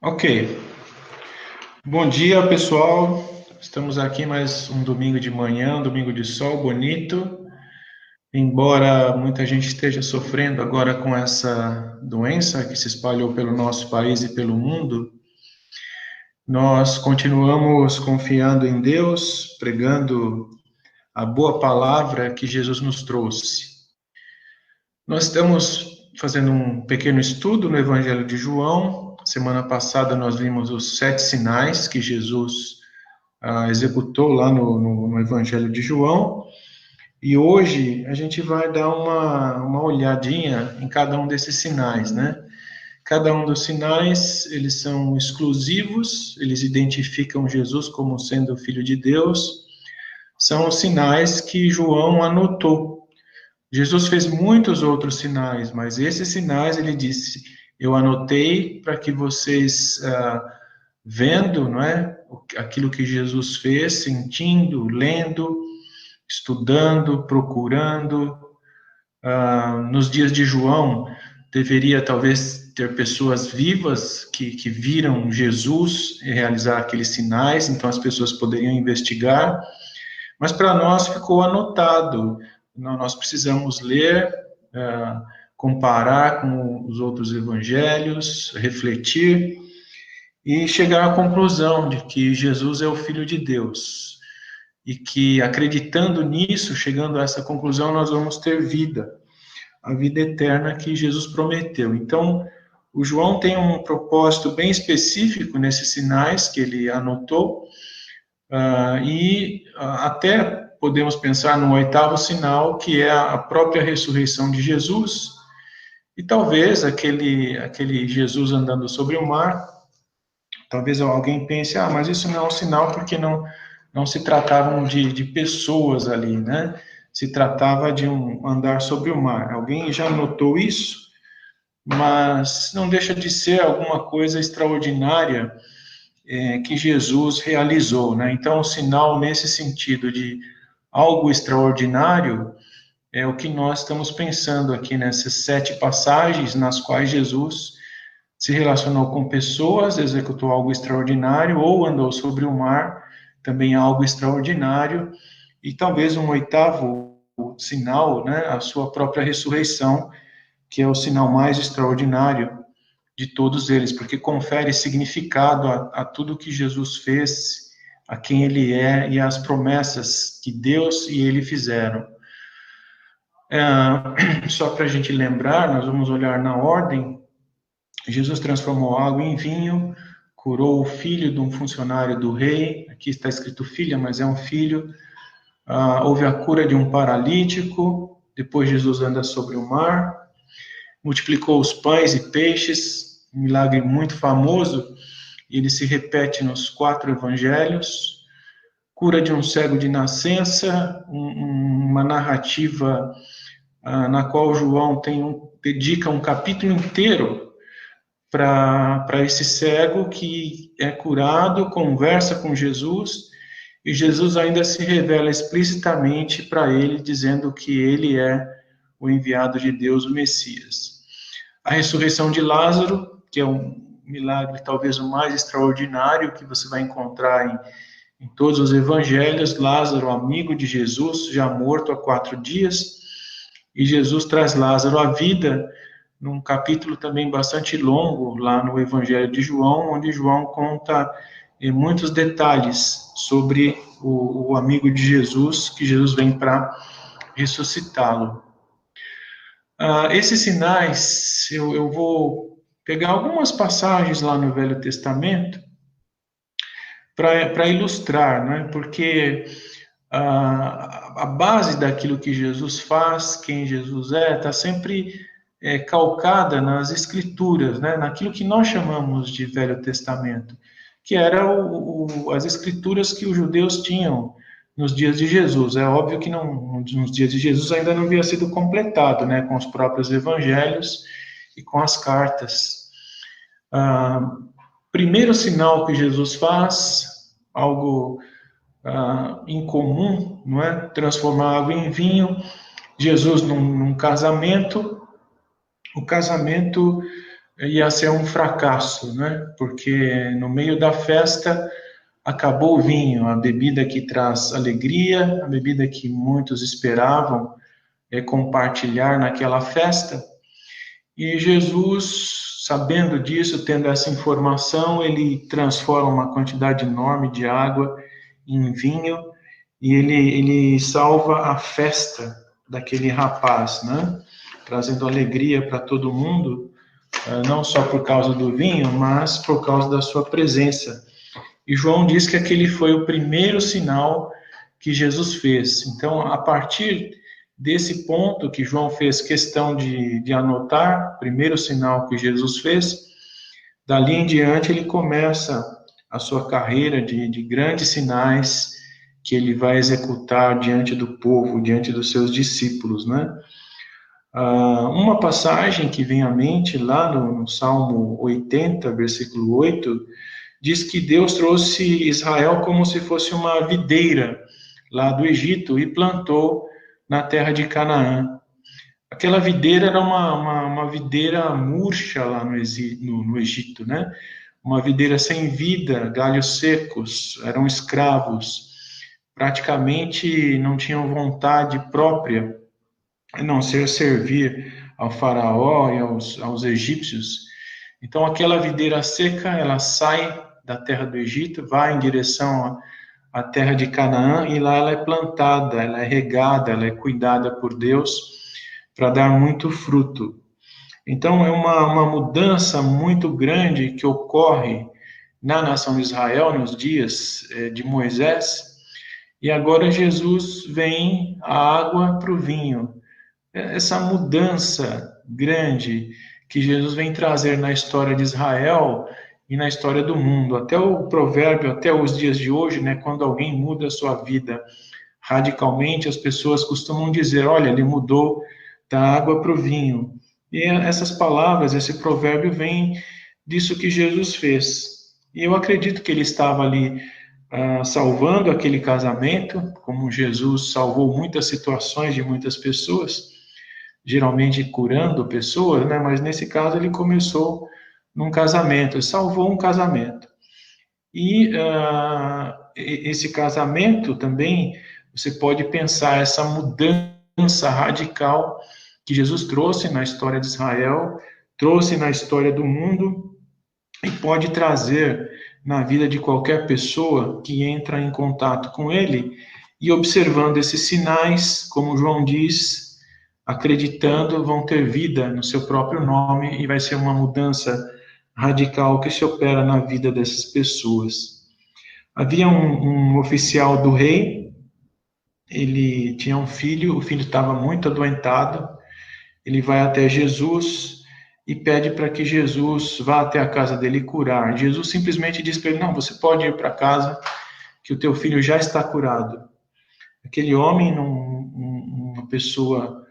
Ok. Bom dia, pessoal. Estamos aqui mais um domingo de manhã, um domingo de sol bonito. Embora muita gente esteja sofrendo agora com essa doença que se espalhou pelo nosso país e pelo mundo, nós continuamos confiando em Deus, pregando a boa palavra que Jesus nos trouxe. Nós estamos fazendo um pequeno estudo no Evangelho de João. Semana passada nós vimos os 7 sinais que Jesus executou lá no Evangelho de João. E hoje a gente vai dar uma olhadinha em cada um desses sinais, né? Cada um dos sinais, eles são exclusivos, eles identificam Jesus como sendo o Filho de Deus. São os sinais que João anotou. Jesus fez muitos outros sinais, mas esses sinais ele disse: eu anotei para que vocês, vendo, não é, aquilo que Jesus fez, sentindo, lendo, estudando, procurando. Nos dias de João, deveria talvez ter pessoas vivas que viram Jesus realizar aqueles sinais, então as pessoas poderiam investigar, mas para nós ficou anotado. Nós precisamos ler, comparar com os outros evangelhos, refletir e chegar à conclusão de que Jesus é o Filho de Deus. E que acreditando nisso, chegando a essa conclusão, nós vamos ter vida, a vida eterna que Jesus prometeu. Então, o João tem um propósito bem específico nesses sinais que ele anotou, até podemos pensar no 8º sinal, que é a própria ressurreição de Jesus, e talvez aquele Jesus andando sobre o mar. Talvez alguém pense, mas isso não é um sinal porque não se tratavam de pessoas ali, né? Se tratava de um andar sobre o mar. Alguém já notou isso? Mas não deixa de ser alguma coisa extraordinária que Jesus realizou, né? Então, o sinal nesse sentido de algo extraordinário é o que nós estamos pensando aqui nessas 7 passagens nas quais Jesus se relacionou com pessoas, executou algo extraordinário, ou andou sobre o mar, também algo extraordinário, e talvez um 8º sinal, né, a sua própria ressurreição, que é o sinal mais extraordinário de todos eles, porque confere significado a tudo que Jesus fez, a quem ele é e às promessas que Deus e ele fizeram. Só para a gente lembrar, nós vamos olhar na ordem. Jesus transformou água em vinho, curou o filho de um funcionário do rei, aqui está escrito filha, mas é um filho. Houve a cura de um paralítico, depois Jesus anda sobre o mar, multiplicou os pães e peixes, um milagre muito famoso, ele se repete nos 4 evangelhos. Cura de um cego de nascença, uma narrativa na qual João dedica um capítulo inteiro para esse cego que é curado, conversa com Jesus, e Jesus ainda se revela explicitamente para ele, dizendo que ele é o enviado de Deus, o Messias. A ressurreição de Lázaro, que é um milagre talvez o mais extraordinário que você vai encontrar em todos os evangelhos. Lázaro, amigo de Jesus, já morto há 4 dias, e Jesus traz Lázaro à vida, num capítulo também bastante longo, lá no Evangelho de João, onde João conta muitos detalhes sobre o amigo de Jesus, que Jesus vem para ressuscitá-lo. Esses sinais, eu vou pegar algumas passagens lá no Velho Testamento para ilustrar, né? Porque a base daquilo que Jesus faz, quem Jesus está sempre calcada nas Escrituras, né? Naquilo que nós chamamos de Velho Testamento, que era as Escrituras que os judeus tinham nos dias de Jesus. É óbvio que nos dias de Jesus ainda não havia sido completado, né? Com os próprios evangelhos e com as cartas. Primeiro sinal que Jesus faz, algo incomum, não é? Transformar água em vinho. Jesus num casamento, o casamento ia ser um fracasso, né? Porque no meio da festa acabou o vinho, a bebida que traz alegria, a bebida que muitos esperavam compartilhar naquela festa. E Jesus, sabendo disso, tendo essa informação, ele transforma uma quantidade enorme de água em vinho e ele salva a festa daquele rapaz, né? Trazendo alegria para todo mundo, não só por causa do vinho, mas por causa da sua presença. E João diz que aquele foi o primeiro sinal que Jesus fez. Então, a partir desse ponto que João fez questão de anotar, primeiro sinal que Jesus fez, dali em diante ele começa a sua carreira de grandes sinais que ele vai executar diante do povo, diante dos seus discípulos, né? Uma passagem que vem à mente lá no Salmo 80, versículo 8, diz que Deus trouxe Israel como se fosse uma videira lá do Egito e plantou na terra de Canaã. Aquela videira era uma videira murcha lá no Egito, né? Uma videira sem vida, galhos secos, eram escravos, praticamente não tinham vontade própria, a não ser servir ao faraó e aos egípcios. Então, aquela videira seca, ela sai da terra do Egito, vai em direção à terra de Canaã, e lá ela é plantada, ela é regada, ela é cuidada por Deus para dar muito fruto. Então, é uma mudança muito grande que ocorre na nação de Israel nos dias de Moisés, e agora Jesus vem a água para o vinho. Essa mudança grande que Jesus vem trazer na história de Israel e na história do mundo, até o provérbio, até os dias de hoje, né, quando alguém muda a sua vida radicalmente, as pessoas costumam dizer, olha, ele mudou da água para o vinho. E essas palavras, esse provérbio vem disso que Jesus fez. E eu acredito que ele estava ali salvando aquele casamento, como Jesus salvou muitas situações de muitas pessoas, geralmente curando pessoas, né? Mas nesse caso ele começou num casamento, salvou um casamento. E esse casamento também, você pode pensar essa mudança radical que Jesus trouxe na história de Israel, trouxe na história do mundo e pode trazer na vida de qualquer pessoa que entra em contato com ele e observando esses sinais, como João diz, acreditando, vão ter vida no seu próprio nome e vai ser uma mudança radical que se opera na vida dessas pessoas. Havia um oficial do rei, ele tinha um filho, o filho estava muito adoentado, ele vai até Jesus e pede para que Jesus vá até a casa dele curar. Jesus simplesmente diz para ele, não, você pode ir para casa, que o teu filho já está curado. Aquele homem, uma pessoa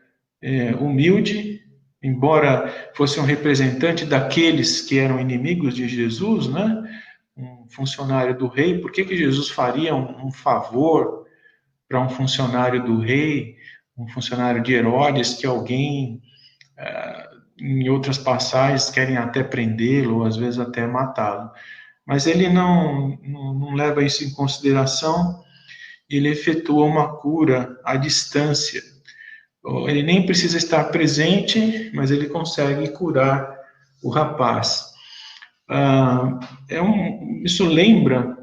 humilde, embora fosse um representante daqueles que eram inimigos de Jesus, né? Um funcionário do rei, por que Jesus faria um favor para um funcionário do rei, um funcionário de Herodes, que alguém, em outras passagens, querem até prendê-lo, ou às vezes até matá-lo. Mas ele não leva isso em consideração, ele efetua uma cura à distância. Ele nem precisa estar presente, mas ele consegue curar o rapaz. Isso lembra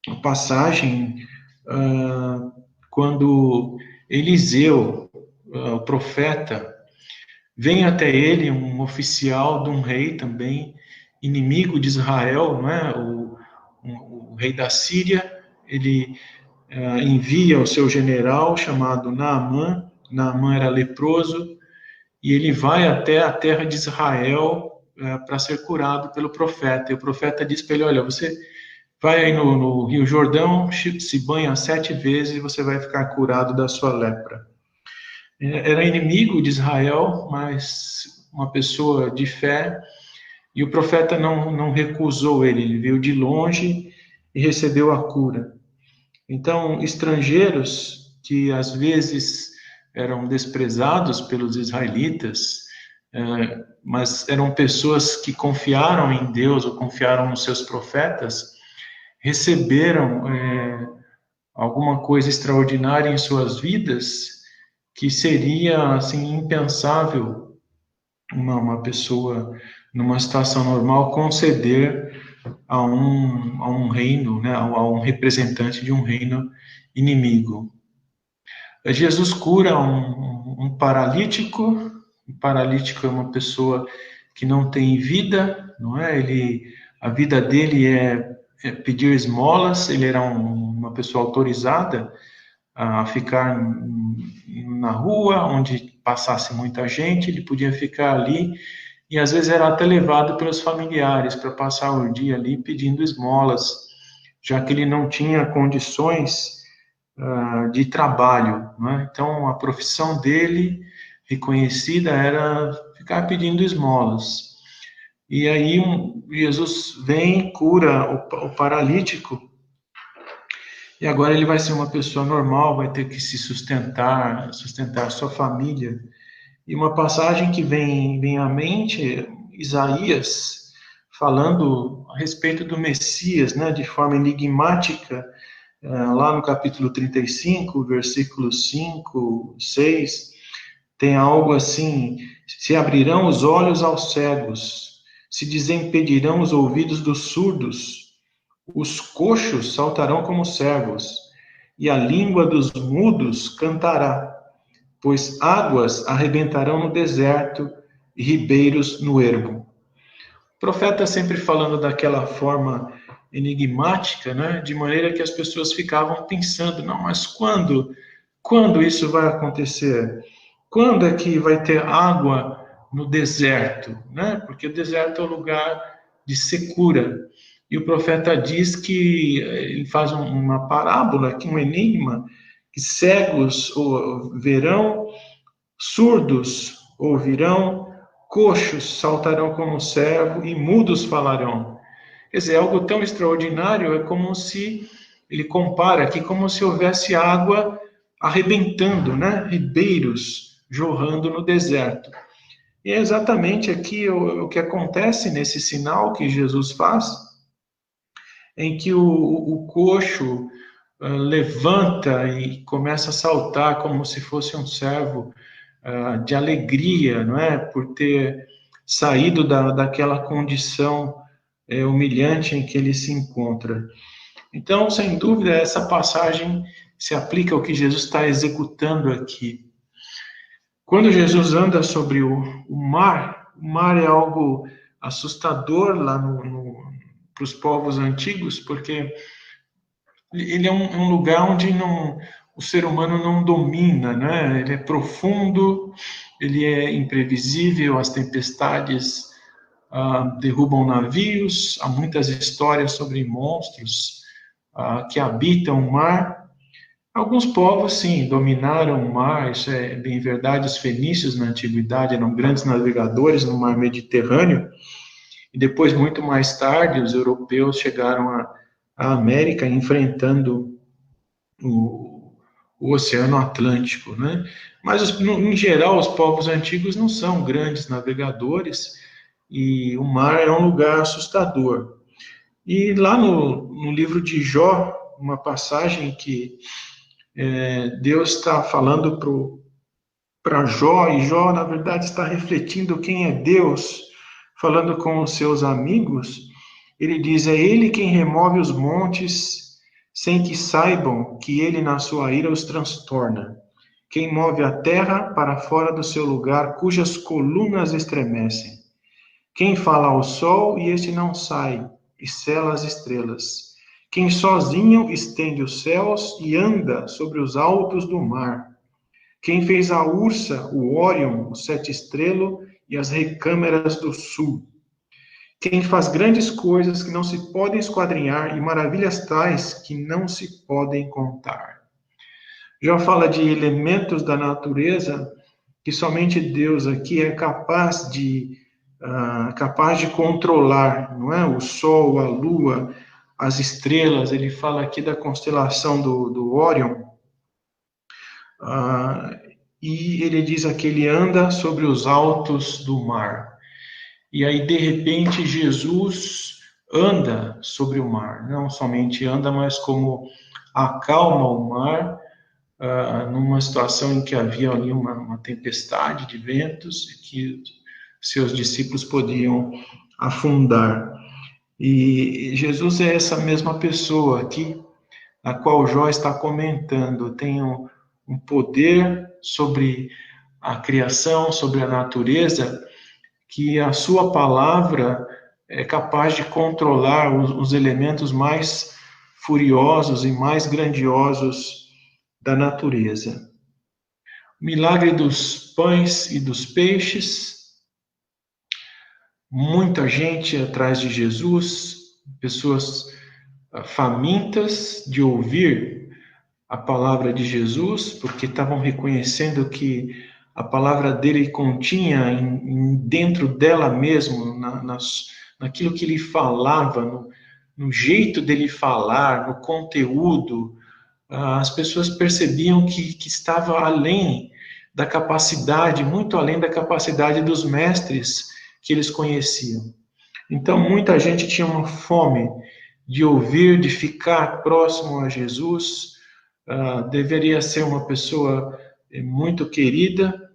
a passagem quando Eliseu, o profeta, vem até ele, um oficial de um rei também, inimigo de Israel, né? O rei da Síria, ele envia o seu general chamado Naamã. Naamã era leproso, e ele vai até a terra de Israel para ser curado pelo profeta. E o profeta diz para ele, olha, você vai aí no Rio Jordão, se banha 7 vezes e você vai ficar curado da sua lepra. Era inimigo de Israel, mas uma pessoa de fé, e o profeta não recusou ele veio de longe e recebeu a cura. Então, estrangeiros que às vezes eram desprezados pelos israelitas, mas eram pessoas que confiaram em Deus ou confiaram nos seus profetas, receberam alguma coisa extraordinária em suas vidas que seria assim impensável uma pessoa numa situação normal conceder a um reino, né, a um representante de um reino inimigo. Jesus cura um paralítico. Um paralítico é uma pessoa que não tem vida, não é? A vida dele é pedir esmolas. Ele era uma pessoa autorizada a ficar na rua, onde passasse muita gente. Ele podia ficar ali e às vezes era até levado pelos familiares para passar o dia ali pedindo esmolas, já que ele não tinha condições de trabalho, né? Então, a profissão dele, reconhecida, era ficar pedindo esmolas. E aí, Jesus vem, cura o paralítico, e agora ele vai ser uma pessoa normal, vai ter que se sustentar sua família. E uma passagem que vem à mente, Isaías, falando a respeito do Messias, né, de forma enigmática, lá no capítulo 35, versículos 5, 6, tem algo assim: se abrirão os olhos aos cegos, se desimpedirão os ouvidos dos surdos, os coxos saltarão como servos, e a língua dos mudos cantará, pois águas arrebentarão no deserto e ribeiros no ermo. O profeta sempre falando daquela forma enigmática, né? De maneira que as pessoas ficavam pensando, não, mas quando isso vai acontecer? Quando é que vai ter água no deserto, né? Porque o deserto é o lugar de secura. E o profeta diz que ele faz uma parábola, aqui um enigma, que cegos verão, surdos ouvirão, coxos saltarão como servo e mudos falarão. Quer dizer, algo tão extraordinário, é como se, ele compara aqui, como se houvesse água arrebentando, né? Ribeiros jorrando no deserto. E é exatamente aqui o que acontece nesse sinal que Jesus faz, em que o coxo levanta e começa a saltar como se fosse um servo de alegria, não é? Por ter saído daquela condição humilhante em que ele se encontra. Então, sem dúvida, essa passagem se aplica ao que Jesus está executando aqui. Quando Jesus anda sobre o mar é algo assustador lá para os povos antigos, porque ele é um lugar onde o ser humano não domina, né? Ele é profundo, ele é imprevisível, as tempestades derrubam navios, há muitas histórias sobre monstros que habitam o mar. Alguns povos, sim, dominaram o mar, isso é bem verdade. Os fenícios, na antiguidade, eram grandes navegadores no mar Mediterrâneo, e depois, muito mais tarde, os europeus chegaram à América, enfrentando o Oceano Atlântico, né? Mas, em geral, os povos antigos não são grandes navegadores, e o mar é um lugar assustador. E lá no livro de Jó, uma passagem que Deus está falando para Jó, e Jó, na verdade, está refletindo quem é Deus, falando com os seus amigos. Ele diz: é Ele quem remove os montes, sem que saibam que Ele, na sua ira, os transtorna. Quem move a terra para fora do seu lugar, cujas colunas estremecem. Quem fala ao sol, e este não sai, e sela as estrelas. Quem sozinho estende os céus e anda sobre os altos do mar. Quem fez a Ursa, o Órion, o sete estrelo e as recâmeras do sul. Quem faz grandes coisas que não se podem esquadrinhar e maravilhas tais que não se podem contar. Já fala de elementos da natureza que somente Deus aqui é capaz de controlar, não é? O sol, a lua, as estrelas. Ele fala aqui da constelação do Órion. e ele diz que ele anda sobre os altos do mar. E aí, de repente, Jesus anda sobre o mar. Não somente anda, mas como acalma o mar, numa situação em que havia ali uma tempestade de ventos e que seus discípulos podiam afundar. E Jesus é essa mesma pessoa aqui, a qual Jó está comentando, tem um poder sobre a criação, sobre a natureza, que a sua palavra é capaz de controlar os elementos mais furiosos e mais grandiosos da natureza. O milagre dos pães e dos peixes, muita gente atrás de Jesus, pessoas famintas de ouvir a palavra de Jesus, porque estavam reconhecendo que a palavra dele continha dentro dela mesmo, naquilo que ele falava, no jeito dele falar, no conteúdo. As pessoas percebiam que estava além da capacidade, muito além da capacidade dos mestres que eles conheciam. Então, muita gente tinha uma fome de ouvir, de ficar próximo a Jesus. Deveria ser uma pessoa muito querida.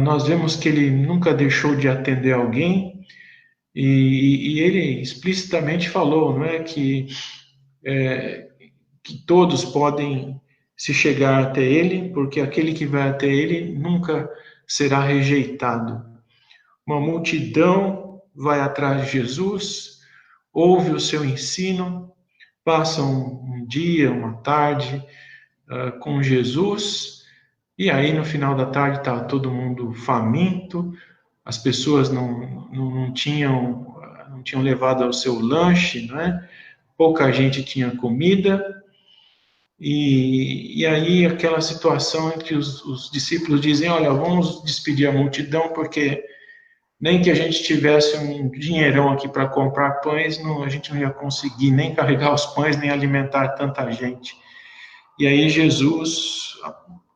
Nós vemos que ele nunca deixou de atender alguém, e ele explicitamente falou, não é, que todos podem se chegar até ele, porque aquele que vai até ele nunca será rejeitado. Uma multidão vai atrás de Jesus, ouve o seu ensino, passa um dia, uma tarde com Jesus, e aí no final da tarde está todo mundo faminto, as pessoas não tinham levado o seu lanche, né? Pouca gente tinha comida, e aí aquela situação em que os discípulos dizem, olha, vamos despedir a multidão, porque nem que a gente tivesse um dinheirão aqui para comprar pães, a gente não ia conseguir nem carregar os pães, nem alimentar tanta gente. E aí Jesus,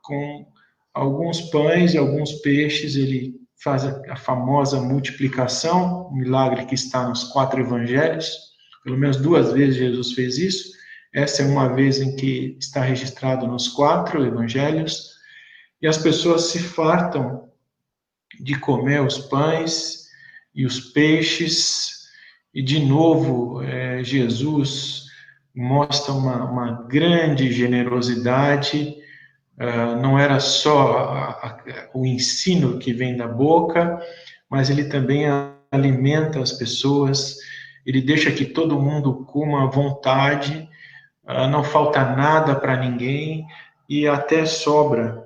com alguns pães e alguns peixes, ele faz a famosa multiplicação, um milagre que está nos 4 evangelhos. Pelo menos 2 vezes Jesus fez isso. Essa é uma vez em que está registrado nos 4 evangelhos. E as pessoas se fartam de comer os pães e os peixes. E de novo, Jesus mostra uma grande generosidade. Não era só o ensino que vem da boca, mas ele também alimenta as pessoas, ele deixa que todo mundo coma à vontade, não falta nada para ninguém e até sobra.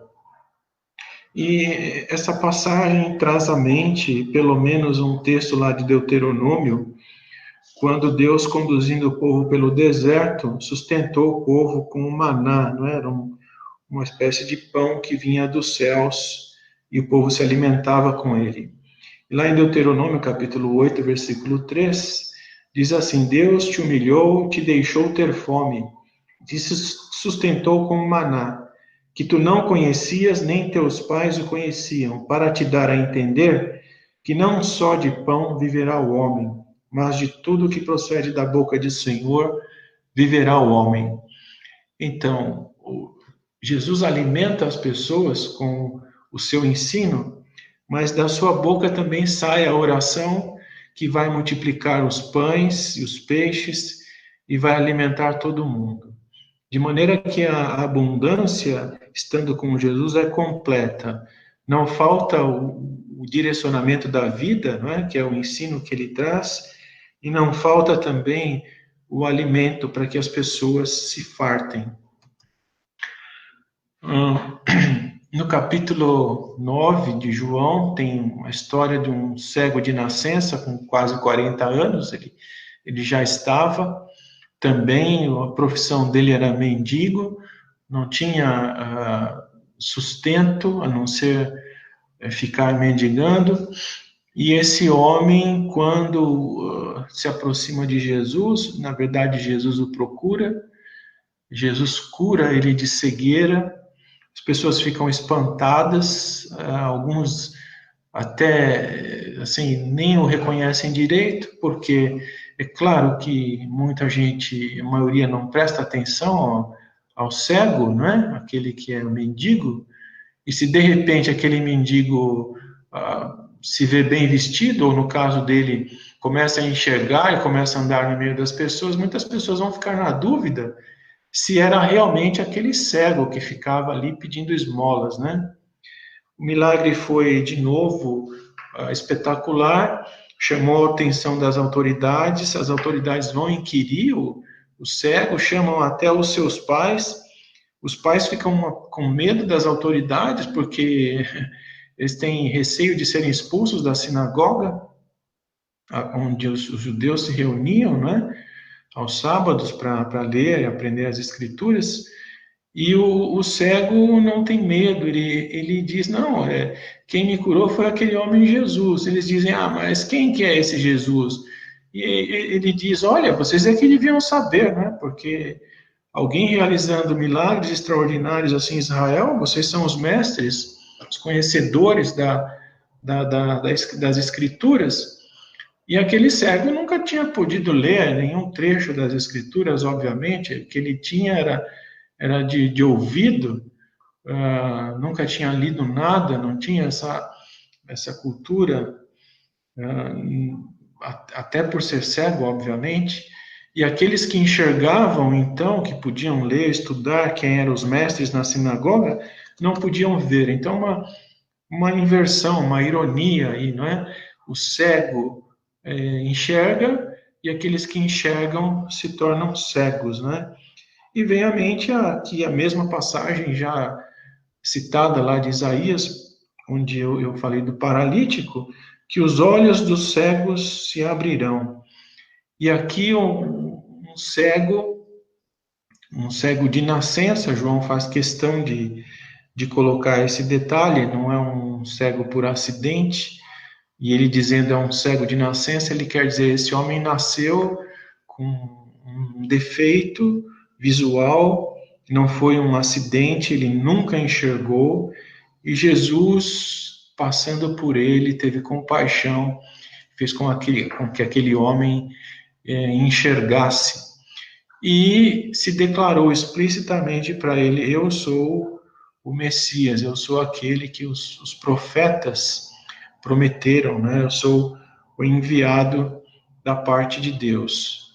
E essa passagem traz à mente, pelo menos um texto lá de Deuteronômio, quando Deus, conduzindo o povo pelo deserto, sustentou o povo com o maná, não era uma espécie de pão que vinha dos céus e o povo se alimentava com ele. E lá em Deuteronômio, capítulo 8, versículo 3, diz assim: Deus te humilhou, te deixou ter fome, te sustentou com maná, que tu não conhecias, nem teus pais o conheciam, para te dar a entender que não só de pão viverá o homem, mas de tudo que procede da boca do Senhor viverá o homem. Então, Jesus alimenta as pessoas com o seu ensino, mas da sua boca também sai a oração que vai multiplicar os pães e os peixes e vai alimentar todo mundo. De maneira que a abundância, estando com Jesus, é completa. Não falta o direcionamento da vida, não é? Que é o ensino que ele traz, e não falta também o alimento para que as pessoas se fartem. No capítulo 9 de João, tem a história de um cego de nascença, com quase 40 anos, ele já estava. Também a profissão dele era mendigo, não tinha sustento, a não ser ficar mendigando. E esse homem, quando se aproxima de Jesus, na verdade Jesus o procura, Jesus cura ele de cegueira, as pessoas ficam espantadas, alguns até, assim, nem o reconhecem direito, porque é claro que muita gente, a maioria não presta atenção ao cego, não é? Aquele que é o mendigo, e se de repente aquele mendigo se vê bem vestido, ou no caso dele, começa a enxergar e começa a andar no meio das pessoas, muitas pessoas vão ficar na dúvida se era realmente aquele cego que ficava ali pedindo esmolas, né? O milagre foi, de novo, espetacular, chamou a atenção das autoridades, as autoridades vão inquirir o cego, chamam até os seus pais, os pais ficam com medo das autoridades, porque eles têm receio de serem expulsos da sinagoga, onde os judeus se reuniam, né, aos sábados para ler e aprender as escrituras. E o cego não tem medo, ele diz, não, quem me curou foi aquele homem Jesus. Eles dizem, mas quem que é esse Jesus? E ele diz, olha, vocês é que deviam saber, né? Porque alguém realizando milagres extraordinários assim em Israel, vocês são os mestres, os conhecedores das escrituras. E aquele cego nunca tinha podido ler nenhum trecho das escrituras, obviamente, o que ele tinha era de ouvido, nunca tinha lido nada, não tinha essa cultura, até por ser cego, obviamente. E aqueles que enxergavam, então, que podiam ler, estudar, quem eram os mestres na sinagoga, não podiam ver. Então, uma inversão, uma ironia aí, não é? O cego enxerga e aqueles que enxergam se tornam cegos, né? E vem à mente aqui a mesma passagem já citada lá de Isaías, onde eu falei do paralítico, que os olhos dos cegos se abrirão. E aqui um cego de nascença, João faz questão de colocar esse detalhe, não é um cego por acidente, e ele dizendo é um cego de nascença, ele quer dizer, esse homem nasceu com um defeito visual, não foi um acidente, ele nunca enxergou, e Jesus, passando por ele, teve compaixão, fez com que aquele homem enxergasse, e se declarou explicitamente para ele, eu sou o Messias, eu sou aquele que os profetas prometeram, né? Eu sou o enviado da parte de Deus.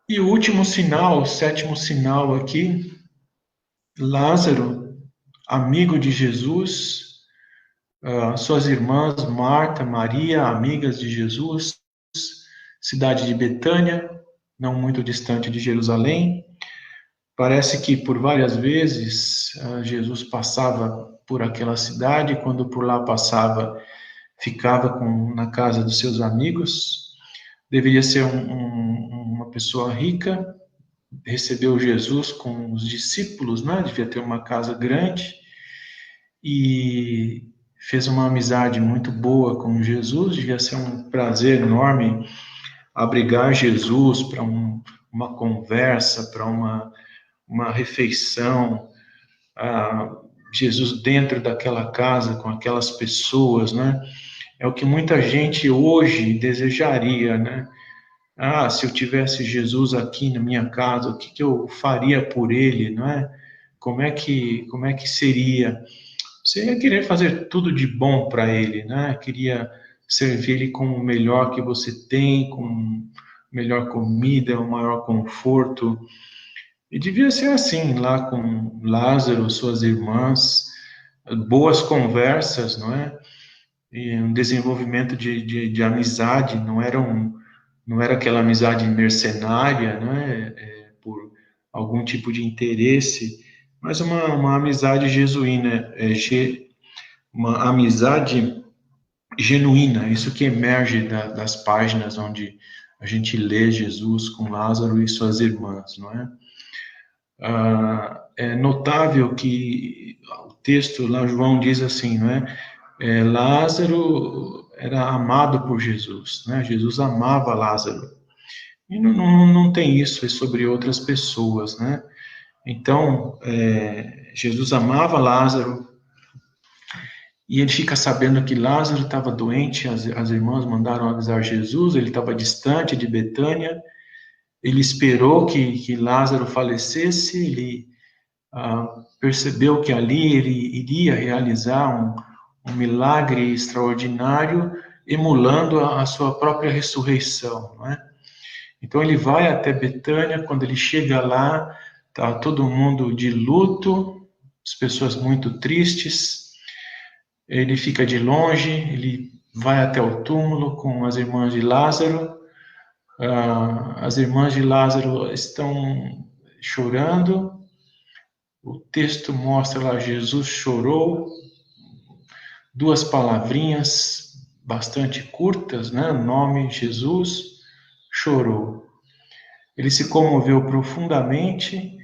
E o último sinal, o sétimo sinal aqui, Lázaro, amigo de Jesus, suas irmãs Marta, Maria, amigas de Jesus, cidade de Betânia, não muito distante de Jerusalém. Parece que por várias vezes Jesus passava por aquela cidade, quando por lá passava, ficava na casa dos seus amigos. Deveria ser uma pessoa rica, recebeu Jesus com os discípulos, né? Devia ter uma casa grande e fez uma amizade muito boa com Jesus. Devia ser um prazer enorme abrigar Jesus para uma conversa, para uma refeição, Jesus dentro daquela casa com aquelas pessoas, né? É o que muita gente hoje desejaria, né? Se eu tivesse Jesus aqui na minha casa, o que eu faria por ele, não é? Como é que seria? Você ia querer fazer tudo de bom para ele, né? Queria servir ele com o melhor que você tem, com melhor comida, o maior conforto. E devia ser assim, lá com Lázaro, suas irmãs, boas conversas, não é? E um desenvolvimento de amizade, não era aquela amizade mercenária, né, por algum tipo de interesse, mas uma amizade jesuína, uma amizade genuína, isso que emerge das páginas onde a gente lê Jesus com Lázaro e suas irmãs, não é? É notável que o texto lá, João diz assim, não é? Lázaro era amado por Jesus, né? Jesus amava Lázaro. E não tem isso sobre outras pessoas, né? Então, Jesus amava Lázaro, e ele fica sabendo que Lázaro estava doente, as irmãs mandaram avisar Jesus, ele estava distante de Betânia, ele esperou que Lázaro falecesse, ele percebeu que ali ele iria realizar um milagre extraordinário, emulando a sua própria ressurreição, não é? Então ele vai até Betânia, quando ele chega lá, está todo mundo de luto, as pessoas muito tristes, ele fica de longe, ele vai até o túmulo com as irmãs de Lázaro, as irmãs de Lázaro estão chorando, o texto mostra lá, Jesus chorou, duas palavrinhas bastante curtas, né? O nome Jesus chorou. Ele se comoveu profundamente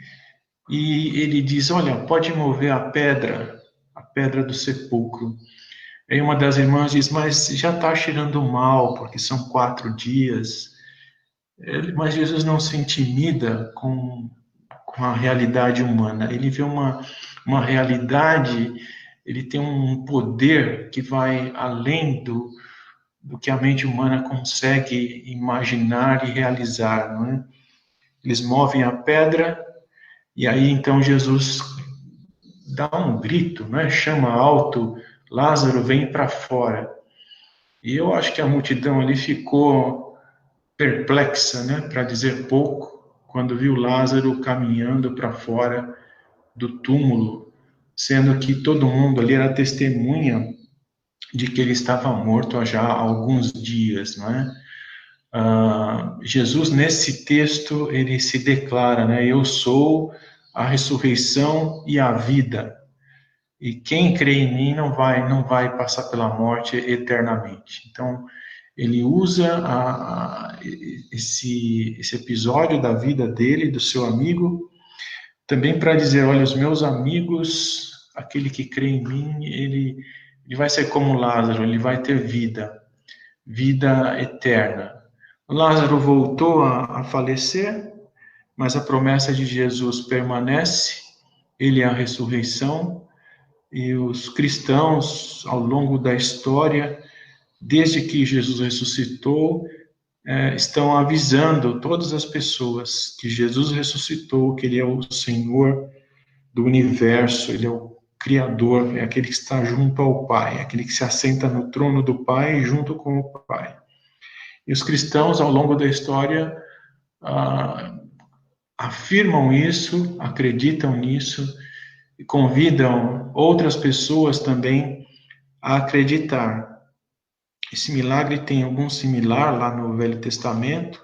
e ele diz: olha, pode mover a pedra do sepulcro. Aí uma das irmãs diz: mas já está cheirando mal, porque são 4 dias. Mas Jesus não se intimida com a realidade humana. Ele vê uma realidade, ele tem um poder que vai além do que a mente humana consegue imaginar e realizar, não é? Eles movem a pedra e aí então Jesus dá um grito, né? Chama alto, Lázaro, vem para fora. E eu acho que a multidão ali ficou perplexa, né? Para dizer pouco, quando viu Lázaro caminhando para fora do túmulo, sendo que todo mundo ali era testemunha de que ele estava morto há já alguns dias, não é? Jesus, nesse texto, ele se declara, né? Eu sou a ressurreição e a vida. E quem crê em mim não vai passar pela morte eternamente. Então, ele usa esse episódio da vida dele, do seu amigo, também para dizer, olha, os meus amigos, aquele que crê em mim, ele vai ser como Lázaro, ele vai ter vida eterna. Lázaro voltou a falecer, mas a promessa de Jesus permanece, ele é a ressurreição, e os cristãos, ao longo da história, desde que Jesus ressuscitou, estão avisando todas as pessoas que Jesus ressuscitou, que ele é o Senhor do universo, ele é o Criador, é aquele que está junto ao Pai, é aquele que se assenta no trono do Pai junto com o Pai. E os cristãos, ao longo da história, afirmam isso, acreditam nisso e convidam outras pessoas também a acreditar. Esse milagre tem algum similar lá no Velho Testamento.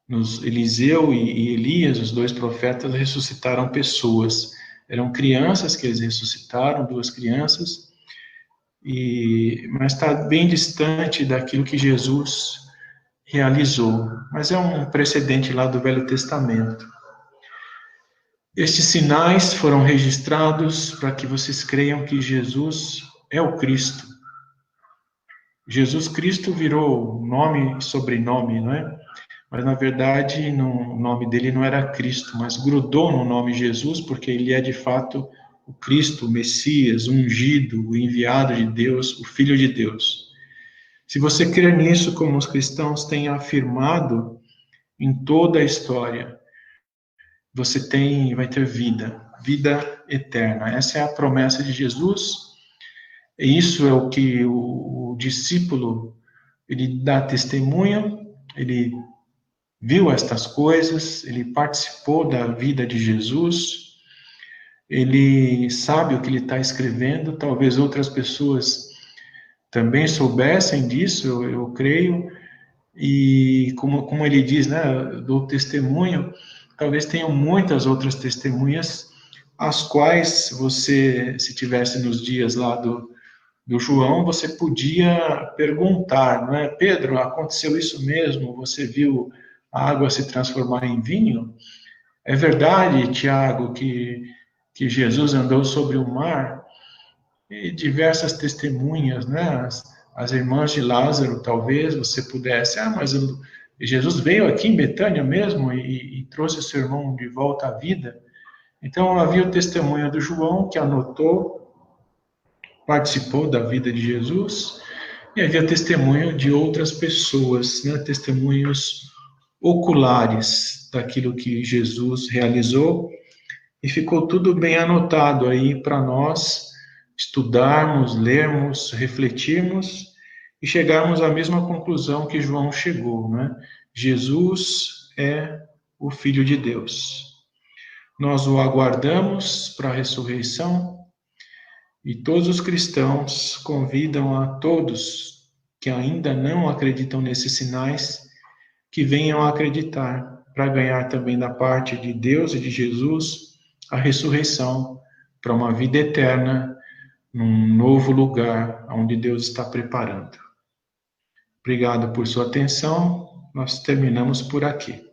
Nos Eliseu e Elias, os 2 profetas, ressuscitaram pessoas. Eram crianças que eles ressuscitaram, 2 crianças, mas está bem distante daquilo que Jesus realizou. Mas é um precedente lá do Velho Testamento. Estes sinais foram registrados para que vocês creiam que Jesus é o Cristo. Jesus Cristo virou nome e sobrenome, não é? Mas, na verdade, o nome dele não era Cristo, mas grudou no nome Jesus, porque ele é, de fato, o Cristo, o Messias, o ungido, o enviado de Deus, o Filho de Deus. Se você crer nisso, como os cristãos têm afirmado em toda a história, você vai ter vida eterna. Essa é a promessa de Jesus, e isso é o que o discípulo, ele dá testemunho, ele viu estas coisas, ele participou da vida de Jesus, ele sabe o que ele está escrevendo, talvez outras pessoas também soubessem disso, eu creio, e como ele diz, né, do testemunho, talvez tenham muitas outras testemunhas, as quais você, se tivesse nos dias lá do João, você podia perguntar, não é? Pedro, aconteceu isso mesmo? Você viu a água se transformar em vinho? É verdade, Tiago, que Jesus andou sobre o mar? E diversas testemunhas, né? As irmãs de Lázaro, talvez você pudesse, mas Jesus veio aqui em Betânia mesmo e trouxe o seu irmão de volta à vida. Então, havia o testemunho do João, que anotou, participou da vida de Jesus, e havia testemunho de outras pessoas, né? Testemunhos oculares daquilo que Jesus realizou, e ficou tudo bem anotado aí para nós estudarmos, lermos, refletirmos e chegarmos à mesma conclusão que João chegou, né? Jesus é o Filho de Deus. Nós o aguardamos para a ressurreição e todos os cristãos convidam a todos que ainda não acreditam nesses sinais que venham a acreditar para ganhar também da parte de Deus e de Jesus a ressurreição para uma vida eterna num novo lugar onde Deus está preparando. Obrigado por sua atenção. Nós terminamos por aqui.